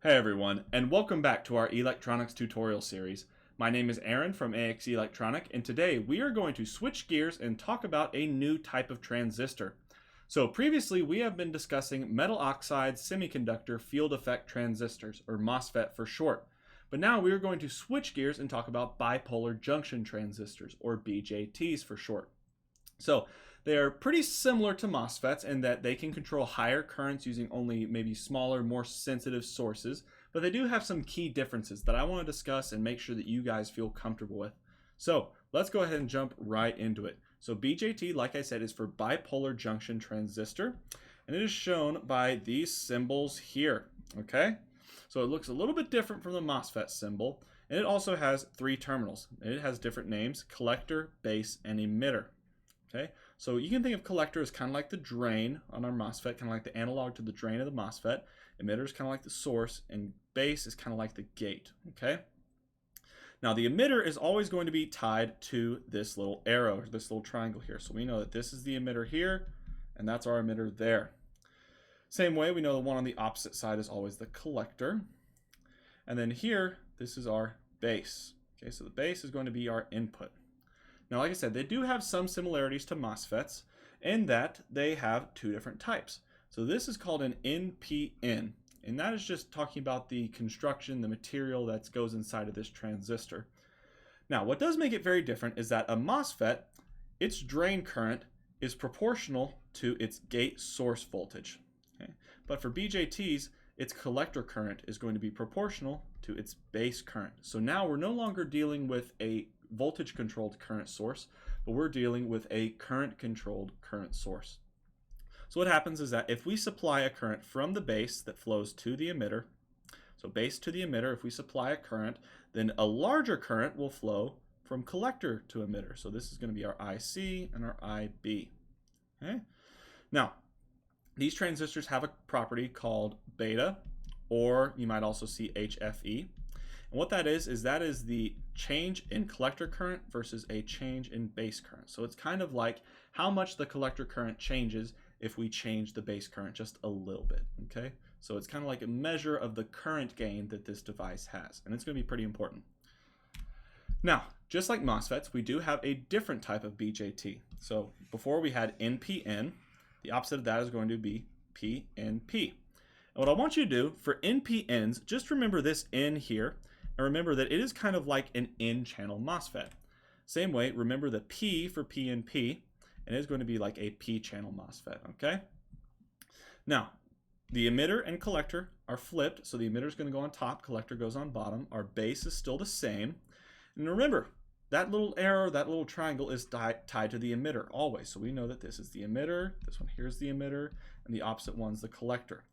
Hey everyone, and welcome back to our electronics tutorial series. My name is Aaron from AXE Electronic, and today we are going to switch gears and talk about a new type of transistor. So previously we have been discussing metal oxide semiconductor field effect transistors, or MOSFET for short. But now we are going to switch gears and talk about bipolar junction transistors, or BJTs for short. So they are pretty similar to MOSFETs in that they can control higher currents using only maybe smaller, more sensitive sources, but they do have some key differences that I want to discuss and make sure that you guys feel comfortable with. So let's go ahead and jump right into it. So BJT, like I said, is for bipolar junction transistor, and it is shown by these symbols here, okay? So it looks a little bit different from the MOSFET symbol, and it also has three terminals. It has different names: collector, base, and emitter. Okay, so you can think of collector as kind of like the drain on our MOSFET, kind of like the analog to the drain of the MOSFET. Emitter is kind of like the source, and base is kind of like the gate. Okay, now the emitter is always going to be tied to this little arrow, this little triangle here. So we know that this is the emitter here, and that's our emitter there. Same way, we know the one on the opposite side is always the collector. And then here, this is our base. Okay, so the base is going to be our input. Now, like I said, they do have some similarities to MOSFETs in that they have two different types. So this is called an NPN, and that is just talking about the construction, the material that goes inside of this transistor. Now, what does make it very different is that a MOSFET, its drain current is proportional to its gate source voltage. Okay? But for BJTs, its collector current is going to be proportional to its base current. So now we're no longer dealing with a voltage controlled current source, but we're dealing with a current controlled current source. So what happens is that if we supply a current from the base that flows to the emitter, so base to the emitter, if we supply a current, then a larger current will flow from collector to emitter. So this is going to be our IC and our IB. Okay? Now, these transistors have a property called beta, or you might also see HFE. And what that is the change in collector current versus a change in base current. So it's kind of like how much the collector current changes if we change the base current just a little bit, okay? So it's kind of like a measure of the current gain that this device has, and it's going to be pretty important. Now, just like MOSFETs, we do have a different type of BJT. So before we had NPN, the opposite of that is going to be PNP. And what I want you to do for NPNs, just remember this N here, and remember that it is kind of like an N-channel MOSFET. Same way, remember the P for PNP, and it is going to be like a P-channel MOSFET, okay? Now, the emitter and collector are flipped, so the emitter is going to go on top, collector goes on bottom. Our base is still the same. And remember, that little arrow, that little triangle is tied to the emitter always. So we know that this is the emitter, this one here is the emitter, and the opposite one's the collector.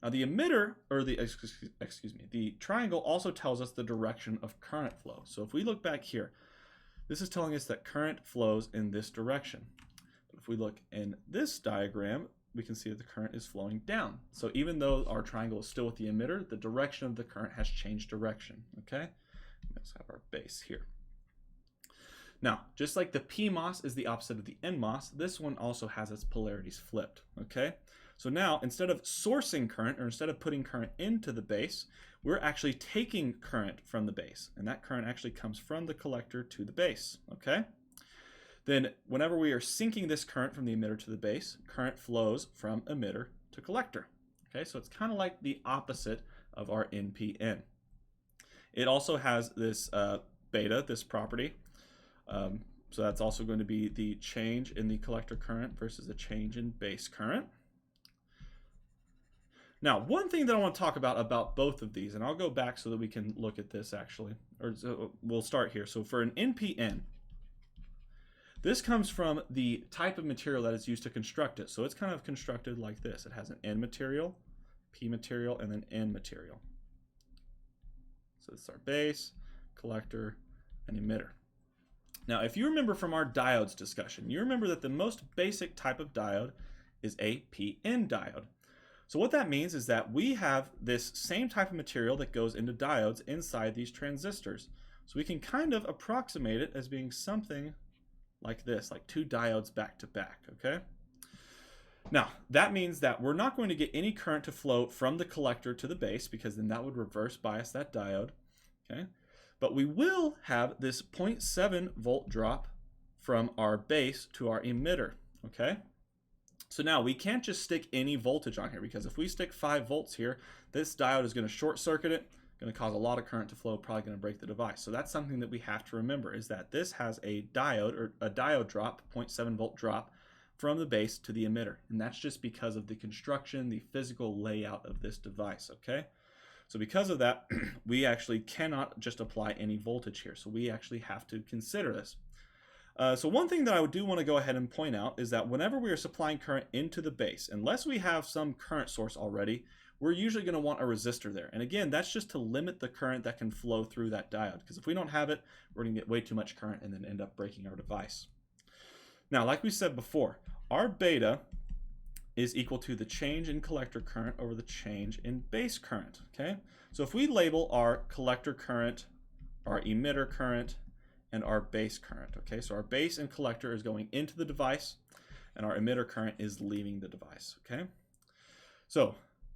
Now the emitter, or the triangle also tells us the direction of current flow. So if we look back here, this is telling us that current flows in this direction. But if we look in this diagram, we can see that the current is flowing down. So even though our triangle is still with the emitter, the direction of the current has changed direction, okay? Let's have our base here. Now, just like the PMOS is the opposite of the NMOS, this one also has its polarities flipped, okay? So now, instead of sourcing current, or instead of putting current into the base, we're actually taking current from the base, and that current actually comes from the collector to the base, okay? Then, whenever we are sinking this current from the emitter to the base, current flows from emitter to collector, okay? So it's kind of like the opposite of our NPN. It also has this beta, this property. So that's also going to be the change in the collector current versus the change in base current. Now, one thing that I want to talk about both of these, and I'll go back so that we can look at this actually, or so we'll start here. So for an NPN, this comes from the type of material that is used to construct it. So it's kind of constructed like this. It has an N material, P material, and then N material. So this is our base, collector, and emitter. Now, if you remember from our diodes discussion, you remember that the most basic type of diode is a PN diode. So what that means is that we have this same type of material that goes into diodes inside these transistors. So we can kind of approximate it as being something like this, like two diodes back to back, okay? Now, that means that we're not going to get any current to flow from the collector to the base, because then that would reverse bias that diode. Okay, but we will have this 0.7 volt drop from our base to our emitter. Okay, so now we can't just stick any voltage on here, because if we stick 5 volts here, this diode is going to short circuit it, going to cause a lot of current to flow, probably going to break the device. So that's something that we have to remember, is that this has a diode, or a diode drop, 0.7 volt drop from the base to the emitter, and that's just because of the construction, the physical layout of this device. Okay, so because of that, we actually cannot just apply any voltage here, so we actually have to consider this. So one thing that I do want to go ahead and point out is that whenever we are supplying current into the base, unless we have some current source already, we're usually going to want a resistor there. And again, that's just to limit the current that can flow through that diode, because if we don't have it, we're going to get way too much current and then end up breaking our device. Now, like we said before, our beta is equal to the change in collector current over the change in base current. Okay, so if we label our collector current, our emitter current, and our base current, okay, so our base and collector is going into the device, and our emitter current is leaving the device. Okay, so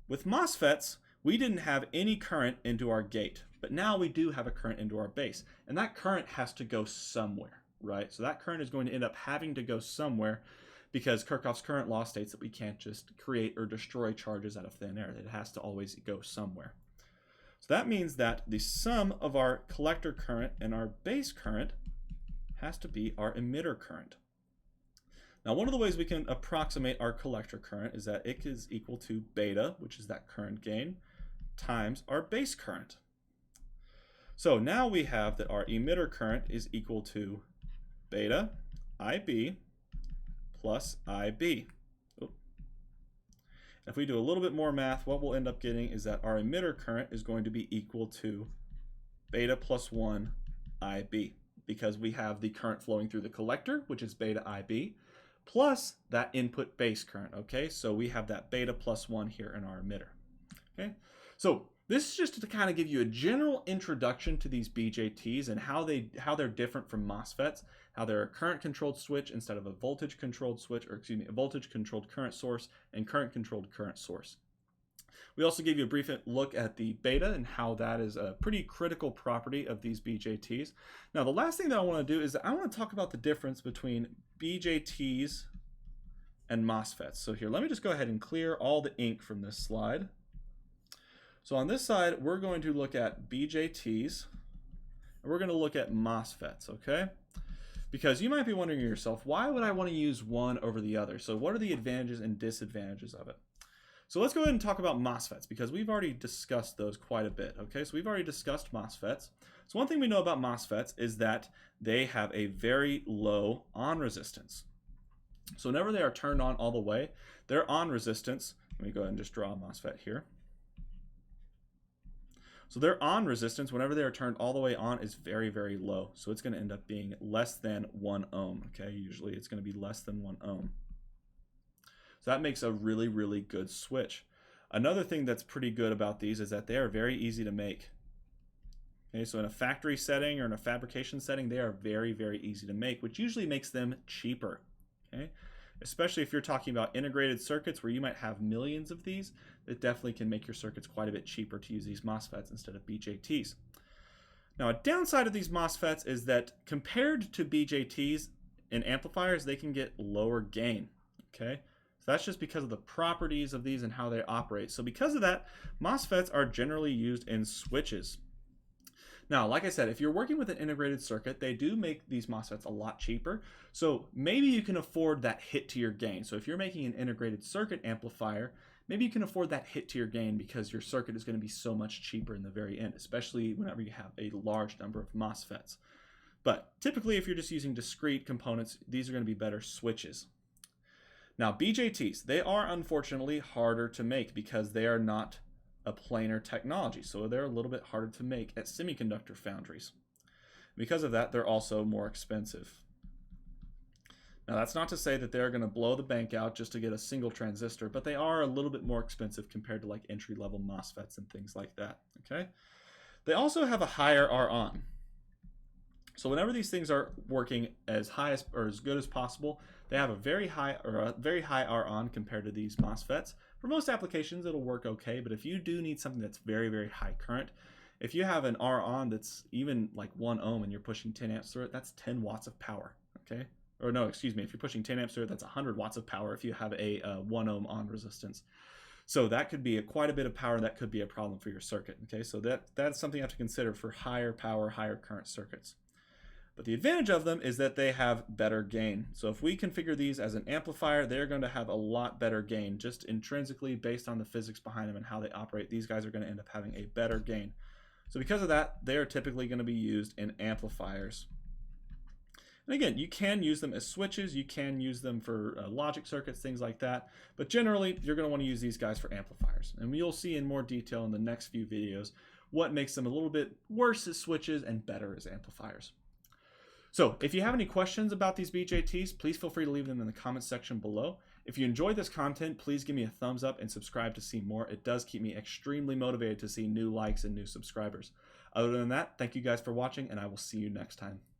with MOSFETs, we didn't have any current into our gate, but now we do have a current into our base, and that current has to go somewhere, right? So that current is going to end up having to go somewhere, because Kirchhoff's current law states that we can't just create or destroy charges out of thin air. It has to always go somewhere. So that means that the sum of our collector current and our base current has to be our emitter current. Now, one of the ways we can approximate our collector current is that it is equal to beta, which is that current gain, times our base current. So now we have that our emitter current is equal to beta IB plus IB. If we do a little bit more math, what we'll end up getting is that our emitter current is going to be equal to beta plus 1 IB, because we have the current flowing through the collector, which is beta IB, plus that input base current. Okay, so we have that beta plus 1 here in our emitter. Okay, so this is just to kind of give you a general introduction to these BJTs and how they're different from MOSFETs, how they're a current-controlled switch instead of a voltage-controlled switch, or excuse me, a voltage-controlled current source and current-controlled current source. We also gave you a brief look at the beta and how that is a pretty critical property of these BJTs. Now, the last thing that I want to do is I want to talk about the difference between BJTs and MOSFETs. So here, let me just go ahead and clear all the ink from this slide. So on this side, we're going to look at BJTs, and we're going to look at MOSFETs, okay? Because you might be wondering to yourself, why would I want to use one over the other? So what are the advantages and disadvantages of it? So let's go ahead and talk about MOSFETs, because we've already discussed those quite a bit, okay? So we've already discussed MOSFETs. So one thing we know about MOSFETs is that they have a very low on resistance. So whenever they are turned on all the way, their on resistance, let me go ahead and just draw a MOSFET here. So their on resistance, whenever they are turned all the way on, is very, very low. So it's going to end up being less than 1 ohm. Okay, usually it's going to be less than 1 ohm. So that makes a really, really good switch. Another thing that's pretty good about these is that they are very easy to make. Okay, so in a factory setting or in a fabrication setting, they are very, very easy to make, which usually makes them cheaper. Okay, especially if you're talking about integrated circuits where you might have millions of these, it definitely can make your circuits quite a bit cheaper to use these MOSFETs instead of BJTs. Now, a downside of these MOSFETs is that compared to BJTs in amplifiers, they can get lower gain. Okay, so that's just because of the properties of these and how they operate. So because of that, MOSFETs are generally used in switches. Now, like I said, if you're working with an integrated circuit, they do make these MOSFETs a lot cheaper. So maybe you can afford that hit to your gain. So if you're making an integrated circuit amplifier, maybe you can afford that hit to your gain because your circuit is going to be so much cheaper in the very end, especially whenever you have a large number of MOSFETs. But typically, if you're just using discrete components, these are going to be better switches. Now, BJTs, they are unfortunately harder to make because they are not a planar technology, so they're a little bit harder to make at semiconductor foundries. Because of that, they're also more expensive. Now, that's not to say that they're going to blow the bank out just to get a single transistor, but they are a little bit more expensive compared to like entry-level MOSFETs and things like that. Okay, they also have a higher R-on. So whenever these things are working as high as or as good as possible, they have a very high R on compared to these MOSFETs. For most applications, it'll work okay, but if you do need something that's very, very high current, if you have an R on that's even like 1 ohm and you're pushing 10 amps through it, that's 10 watts of power, okay? Or no, excuse me, if you're pushing 10 amps through it, that's 100 watts of power if you have a 1 ohm on resistance. So that could be quite a bit of power. That could be a problem for your circuit, okay? So that's something you have to consider for higher power, higher current circuits. But the advantage of them is that they have better gain. So if we configure these as an amplifier, they're going to have a lot better gain. Just intrinsically, based on the physics behind them and how they operate, these guys are going to end up having a better gain. So because of that, they're typically going to be used in amplifiers. And again, you can use them as switches, you can use them for logic circuits, things like that, but generally you're going to want to use these guys for amplifiers. And you'll see in more detail in the next few videos what makes them a little bit worse as switches and better as amplifiers. So if you have any questions about these BJTs, please feel free to leave them in the comments section below. If you enjoyed this content, please give me a thumbs up and subscribe to see more. It does keep me extremely motivated to see new likes and new subscribers. Other than that, thank you guys for watching, and I will see you next time.